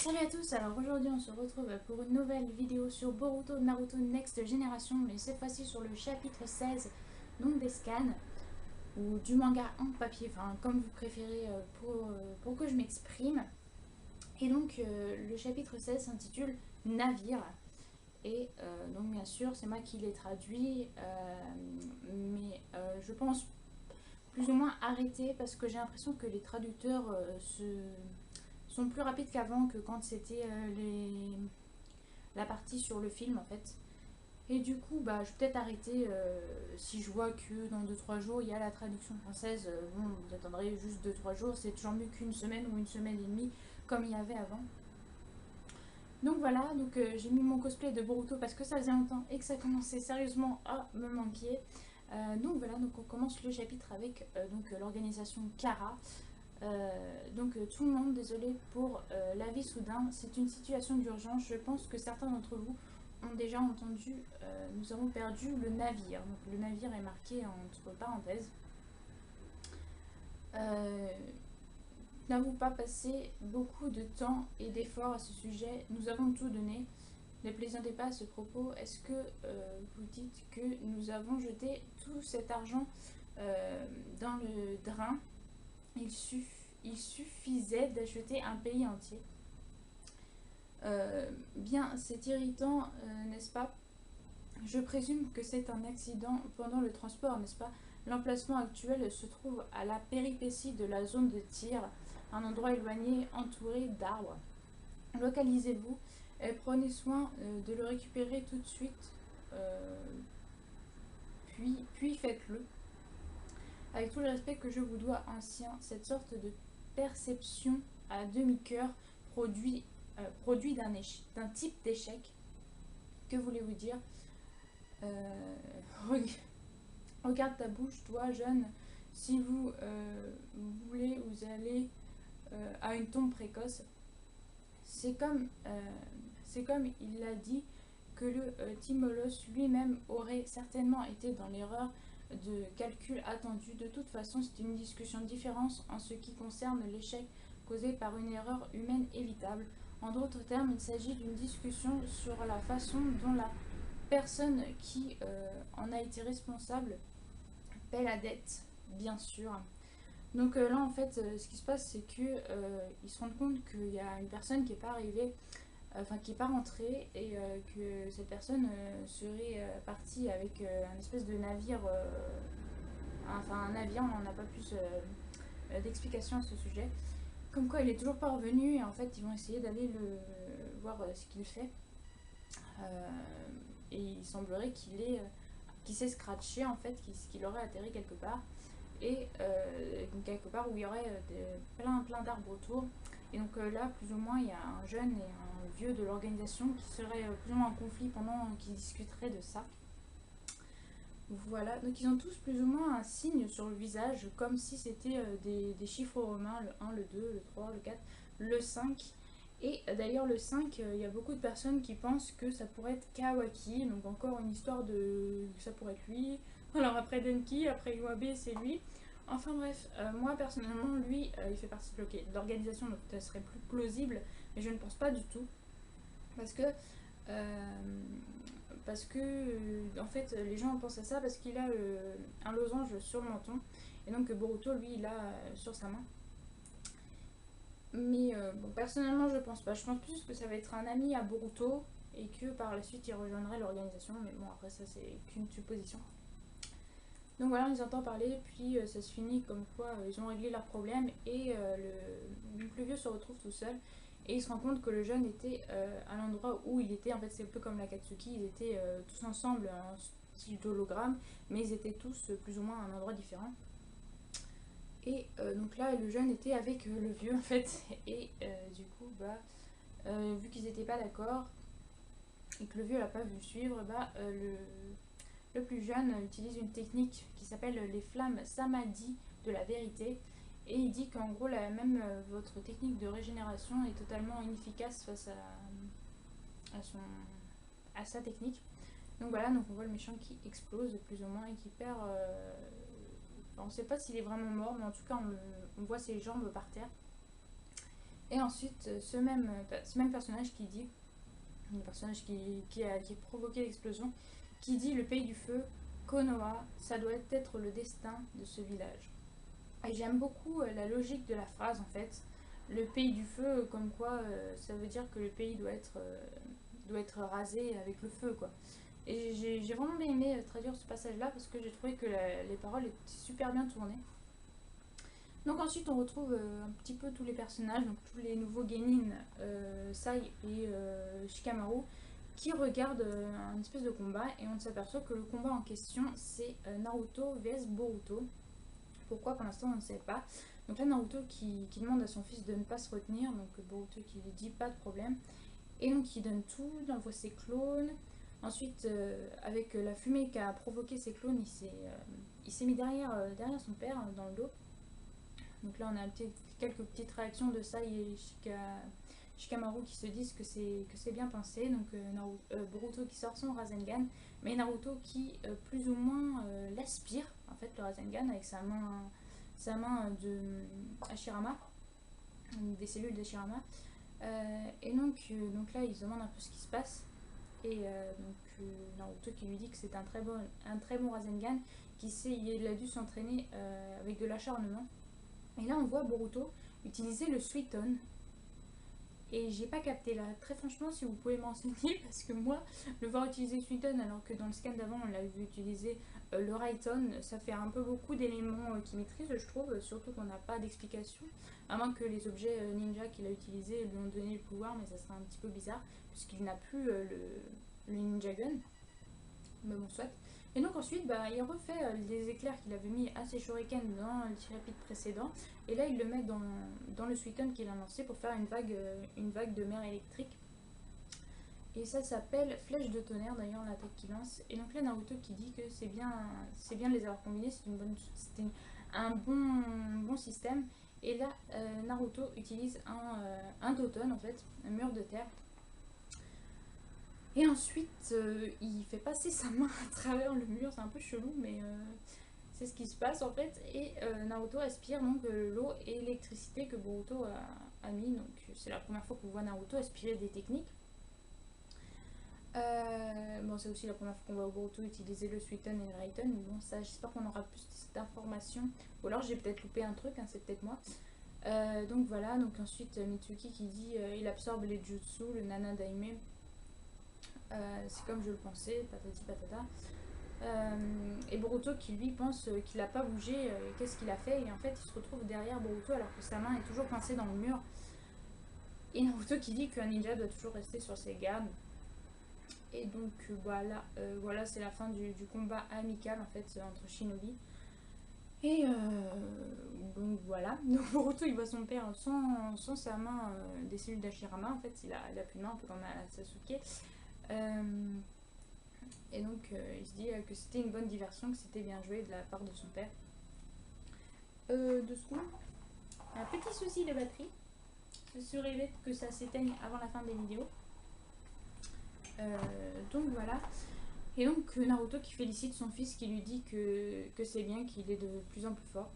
Salut à tous, alors aujourd'hui on se retrouve pour une nouvelle vidéo sur Boruto Naruto Next Generation, mais cette fois-ci sur le chapitre 16, donc des scans, ou du manga en papier, enfin comme vous préférez pour que je m'exprime. Et donc le chapitre 16 s'intitule Navire, et donc bien sûr c'est moi qui l'ai traduit, mais je pense plus ou moins arrêté parce que j'ai l'impression que les traducteurs sont plus rapides qu'avant, que quand c'était la partie sur le film en fait. Et du coup, bah, je vais peut-être arrêter si je vois que dans 2-3 jours il y a la traduction française. Bon, vous attendrez juste 2-3 jours, c'est toujours mieux qu'une semaine ou une semaine et demie comme il y avait avant. Donc voilà, donc j'ai mis mon cosplay de Boruto parce que ça faisait longtemps et que ça commençait sérieusement à me manquer. Donc voilà, donc on commence le chapitre avec l'organisation Kara. Tout le monde, désolé pour l'avis soudain, c'est une situation d'urgence. Je pense que certains d'entre vous ont déjà entendu, nous avons perdu le navire. Donc le navire est marqué entre parenthèses. Euh, N'avons pas passé beaucoup de temps et d'efforts à ce sujet. Nous avons tout donné. Ne plaisantez pas à ce propos. Est-ce que vous dites que nous avons jeté tout cet argent dans le drain? Il suffisait d'acheter un pays entier. Bien, c'est irritant, n'est-ce pas? Je présume que c'est un accident pendant le transport, n'est-ce pas? L'emplacement actuel se trouve à la péripétie de la zone de tir, un endroit éloigné entouré d'arbres. Localisez-vous et prenez soin de le récupérer tout de suite, euh, puis faites-le. Avec tout le respect que je vous dois, ancien, cette sorte de perception à demi-cœur produit d'un type d'échec. Que voulez-vous dire? euh, Regarde ta bouche, toi, jeune. Si vous voulez, vous allez à une tombe précoce. C'est comme, il l'a dit, que le Timolos lui-même aurait certainement été dans l'erreur de calcul attendu. De toute façon, c'est une discussion différente en ce qui concerne l'échec causé par une erreur humaine évitable. En d'autres termes, il s'agit d'une discussion sur la façon dont la personne qui en a été responsable paie la dette, bien sûr. Donc là, en fait, ce qui se passe, c'est que ils se rendent compte qu'il y a une personne qui n'est pas arrivée, enfin qui n'est pas rentrée, et que cette personne serait partie avec un espèce de navire, enfin un navire, on n'en a pas plus d'explications à ce sujet. Comme quoi, il est toujours pas revenu, et en fait, ils vont essayer d'aller le voir ce qu'il fait. Euh, et il semblerait qu'il s'est scratché en fait, qu'il aurait atterri quelque part, et quelque part où il y aurait plein d'arbres autour. Et donc là, plus ou moins, il y a un jeune et un vieux de l'organisation qui seraient plus ou moins en conflit pendant qu'ils discuteraient de ça. Voilà, donc ils ont tous plus ou moins un signe sur le visage, comme si c'était des chiffres romains, le 1, le 2, le 3, le 4, le 5. Et d'ailleurs le 5, il y a beaucoup de personnes qui pensent que ça pourrait être Kawaki, donc encore une histoire de ça pourrait être lui. Alors après Denki, après Iwabe, c'est lui. Enfin bref, moi personnellement, lui, il fait partie de l'organisation, donc ça serait plus plausible, mais je ne pense pas du tout. Parce que euh, en fait les gens pensent à ça parce qu'il a un losange sur le menton, et donc Boruto lui il l'a sur sa main. Mais bon, personnellement je pense pas, je pense plus que ça va être un ami à Boruto et que par la suite il rejoindrait l'organisation, mais bon après ça c'est qu'une supposition. Donc voilà, on les entend parler, puis ça se finit comme quoi ils ont réglé leurs problèmes, et le plus vieux se retrouve tout seul, et il se rend compte que le jeune était à l'endroit où il était. En fait, c'est un peu comme l'Akatsuki, ils étaient tous ensemble en style d'hologramme, mais ils étaient tous plus ou moins à un endroit différent. Et donc là, le jeune était avec le vieux en fait, et du coup, vu qu'ils n'étaient pas d'accord et que le vieux l'a pas vu suivre, le plus jeune utilise une technique qui s'appelle les flammes samadhi de la vérité, et il dit qu'en gros même votre technique de régénération est totalement inefficace face à, son, à sa technique. Donc voilà, donc on voit le méchant qui explose plus ou moins et qui perd... on ne sait pas s'il est vraiment mort, mais en tout cas on voit ses jambes par terre. Et ensuite, ce même personnage qui dit, le personnage qui a provoqué l'explosion, qui dit le pays du feu, Konoha, ça doit être le destin de ce village. Et j'aime beaucoup la logique de la phrase en fait. Le pays du feu, comme quoi ça veut dire que le pays doit être rasé avec le feu quoi. Et j'ai vraiment bien aimé traduire ce passage là parce que j'ai trouvé que les paroles étaient super bien tournées. Donc ensuite on retrouve un petit peu tous les personnages, donc tous les nouveaux genin, Sai et Shikamaru, qui regardent un espèce de combat et on s'aperçoit que le combat en question c'est Naruto vs Boruto. Pourquoi pour l'instant on ne sait pas. Donc là Naruto qui demande à son fils de ne pas se retenir, donc Boruto qui lui dit pas de problème. Et donc il donne tout, il envoie ses clones. Ensuite avec la fumée qu'a provoqué ses clones, il s'est mis derrière son père dans le dos. Donc là, on a quelques petites réactions de Sai et Shikamaru qui se disent que c'est bien pensé. Donc Boruto qui sort son Rasengan, mais Naruto qui plus ou moins l'aspire, en fait, le Rasengan avec sa main de Hashirama, des cellules d'Hashirama. Et donc là, il se demande un peu ce qui se passe. Et Naruto qui lui dit que c'est un très bon Rasengan, il a dû s'entraîner avec de l'acharnement. Et là, on voit Boruto utiliser le Suiton. Et j'ai pas capté là. Très franchement, si vous pouvez m'enseigner, parce que moi, le voir utiliser le Suiton, alors que dans le scan d'avant, on l'a vu utiliser le Raiton, ça fait un peu beaucoup d'éléments qu'il maîtrise, je trouve. Surtout qu'on n'a pas d'explication. À moins que les objets ninja qu'il a utilisés lui ont donné le pouvoir, mais ça serait un petit peu bizarre, puisqu'il n'a plus le Ninja Gun. Mais bon, soit. Et donc ensuite, il refait les éclairs qu'il avait mis à ses shurikens dans le chapitre précédent. Et là, il le met dans le Suiton qu'il a lancé pour faire une vague de mer électrique. Et ça s'appelle Flèche de tonnerre, d'ailleurs, l'attaque qu'il lance. Et donc là, Naruto qui dit que c'est bien de les avoir combinés, c'était un bon système. Et là, Naruto utilise un Doton, en fait, un mur de terre. Et ensuite, il fait passer sa main à travers le mur, c'est un peu chelou, mais c'est ce qui se passe en fait. Et Naruto aspire donc l'eau et l'électricité que Boruto a mis. Donc c'est la première fois qu'on voit Naruto aspirer des techniques. Bon, c'est aussi la première fois qu'on voit Boruto utiliser le Suiton et le Raiten. Mais bon, ça, j'espère qu'on aura plus d'informations. Ou alors j'ai peut-être loupé un truc, hein, c'est peut-être moi. Donc voilà, donc ensuite Mitsuki qui dit il absorbe les jutsu, le Nana Daime. C'est comme je le pensais, patati patata. Et Boruto qui lui pense qu'il n'a pas bougé, qu'est-ce qu'il a fait? Et en fait, il se retrouve derrière Boruto alors que sa main est toujours coincée dans le mur. Et Naruto qui dit qu'un ninja doit toujours rester sur ses gardes. Et donc voilà, c'est la fin du combat amical en fait entre Shinobi. Et donc voilà, donc Boruto il voit son père sans sa main des cellules d'Hashirama, en fait il a plus de main un peu comme à Sasuke. Et donc il se dit que c'était une bonne diversion, que c'était bien joué de la part de son père. 2 secondes. Un petit souci de batterie. Je serait que ça s'éteigne avant la fin des vidéos. Donc voilà. Et donc Naruto qui félicite son fils, qui lui dit que c'est bien, qu'il est de plus en plus fort.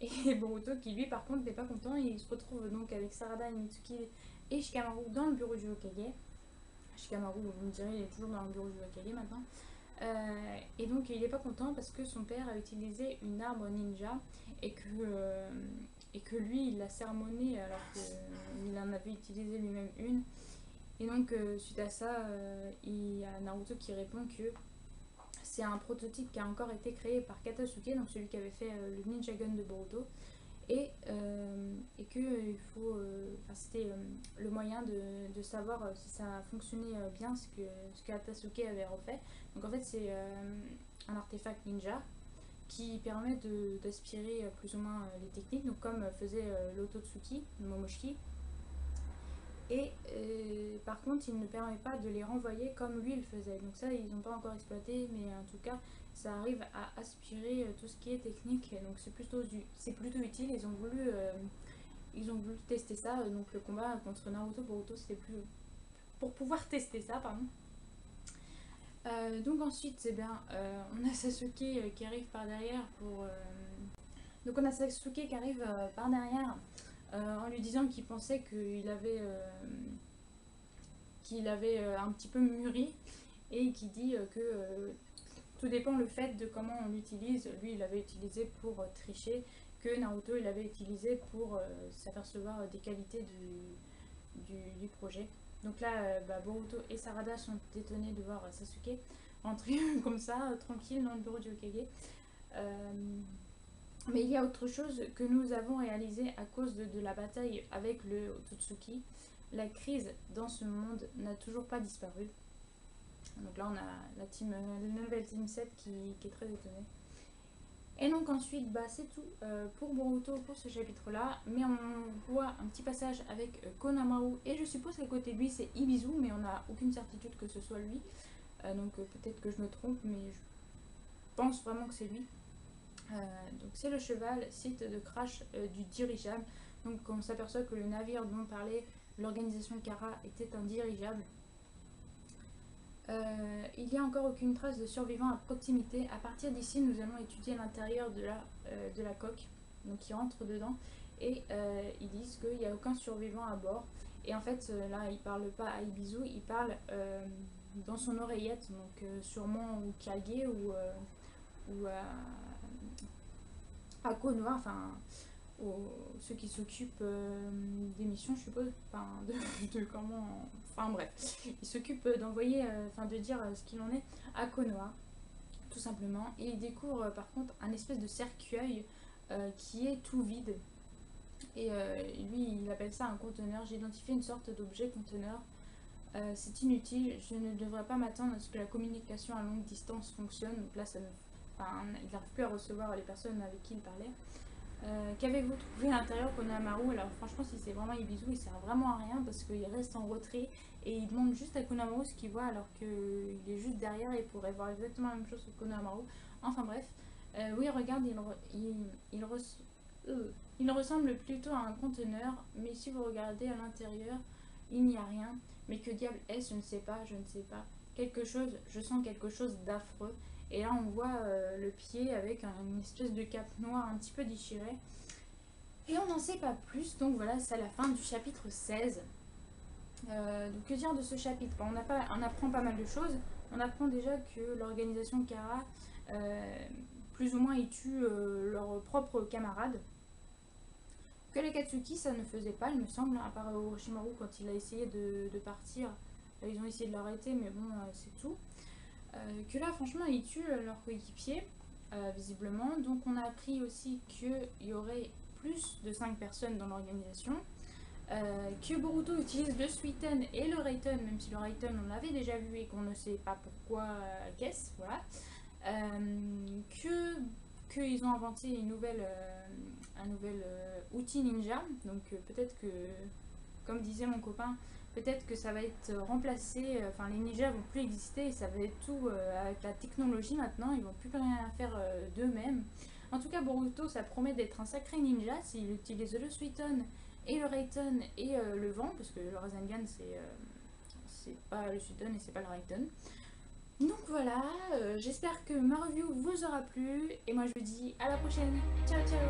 Et Boruto qui lui par contre n'est pas content, et il se retrouve donc avec Sarada et Mitsuki et Shikamaru dans le bureau du Hokage. Shikamaru, vous me direz, il est toujours dans le bureau du Hokage maintenant. Et donc il n'est pas content parce que son père a utilisé une arme ninja et que lui il l'a sermonné alors qu'il en avait utilisé lui-même une. Et donc suite à ça, il y a Naruto qui répond que c'est un prototype qui a encore été créé par Katasuke, donc celui qui avait fait le Ninja Gun de Boruto. Et que c'était le moyen de savoir si ça fonctionnait bien ce que Katasuke avait refait. Donc en fait c'est un artefact ninja qui permet d'aspirer plus ou moins les techniques, donc comme faisait l'Ototsuki, le Momoshiki. Et par contre il ne permet pas de les renvoyer comme lui il faisait. Donc ça ils n'ont pas encore exploité, mais en tout cas ça arrive à aspirer tout ce qui est technique, donc c'est plutôt utile. Ils ont voulu tester ça, donc le combat contre Naruto Boruto c'était plus pour pouvoir tester ça, pardon. Donc ensuite on a Sasuke qui arrive par derrière en lui disant qu'il pensait qu'il avait un petit peu mûri, et qui dit que tout dépend le fait de comment on l'utilise. Lui, il l'avait utilisé pour tricher, que Naruto, il l'avait utilisé pour s'apercevoir des qualités du projet. Donc là, Boruto et Sarada sont étonnés de voir Sasuke rentrer comme ça, tranquille dans le bureau du Hokage. Mais il y a autre chose que nous avons réalisé à cause de la bataille avec le Otsutsuki. La crise dans ce monde n'a toujours pas disparu. Donc là, on a la nouvelle team 7 qui est très étonnée. Et donc ensuite, c'est tout pour Boruto pour ce chapitre-là. Mais on voit un petit passage avec Konamaru. Et je suppose qu'à côté de lui, c'est Ibizu, mais on n'a aucune certitude que ce soit lui. Donc peut-être que je me trompe, mais je pense vraiment que c'est lui. Donc c'est le cheval, site de crash du dirigeable. Donc on s'aperçoit que le navire dont parlait l'organisation Kara était un dirigeable. Il n'y a encore aucune trace de survivants à proximité. À partir d'ici, nous allons étudier l'intérieur de la coque. Donc ils rentrent dedans et ils disent qu'il n'y a aucun survivant à bord. Et en fait, là, ils ne parlent pas à Ibizu, ils parlent dans son oreillette, donc sûrement au Kage ou à Konoha, enfin ceux qui s'occupent des missions, je suppose, enfin de comment, enfin bref, ils s'occupent d'envoyer, enfin de dire ce qu'il en est à Konoha, tout simplement. Et ils découvrent par contre un espèce de cercueil qui est tout vide. Et lui, il appelle ça un conteneur. J'ai identifié une sorte d'objet conteneur. C'est inutile, je ne devrais pas m'attendre à ce que la communication à longue distance fonctionne. Donc là, il n'arrive plus à recevoir les personnes avec qui il parlait. Qu'avez-vous trouvé à l'intérieur Konamaru? Alors franchement, si c'est vraiment Ibizu, il sert vraiment à rien parce qu'il reste en retrait et il demande juste à Konamaru ce qu'il voit alors qu'il est juste derrière et pourrait voir exactement la même chose que Konamaru. Enfin bref, oui, regarde, il ressemble plutôt à un conteneur, mais si vous regardez à l'intérieur, il n'y a rien. Mais que diable est-ce? Je ne sais pas, je ne sais pas. Je sens quelque chose d'affreux. Et là, on voit le pied avec une espèce de cape noire un petit peu déchirée. Et on n'en sait pas plus. Donc voilà, c'est la fin du chapitre 16. Donc que dire de ce chapitre? On apprend pas mal de choses. On apprend déjà que l'organisation Kara, plus ou moins, ils tuent leurs propres camarades. Que les Katsuki, ça ne faisait pas, il me semble, à part Orochimaru quand il a essayé de partir. Ils ont essayé de l'arrêter, mais bon, c'est tout. Que là, franchement, ils tuent leurs coéquipiers, visiblement. Donc, on a appris aussi qu'il y aurait plus de 5 personnes dans l'organisation. Que Boruto utilise le Suiten et le Raiten, même si le Raiten, on l'avait déjà vu et qu'on ne sait pas pourquoi, qu'est-ce, voilà. Qu'ils ont inventé un nouvel outil ninja. Donc, peut-être que, comme disait mon copain, peut-être que ça va être remplacé, enfin les ninjas vont plus exister et ça va être tout avec la technologie maintenant, ils vont plus rien faire d'eux-mêmes. En tout cas, Boruto, ça promet d'être un sacré ninja s'il utilise le Suiton et le Raiten et le vent, parce que le Rasengan c'est pas le Suiton et c'est pas le Raiten. Donc voilà, j'espère que ma review vous aura plu et moi je vous dis à la prochaine. Ciao ciao.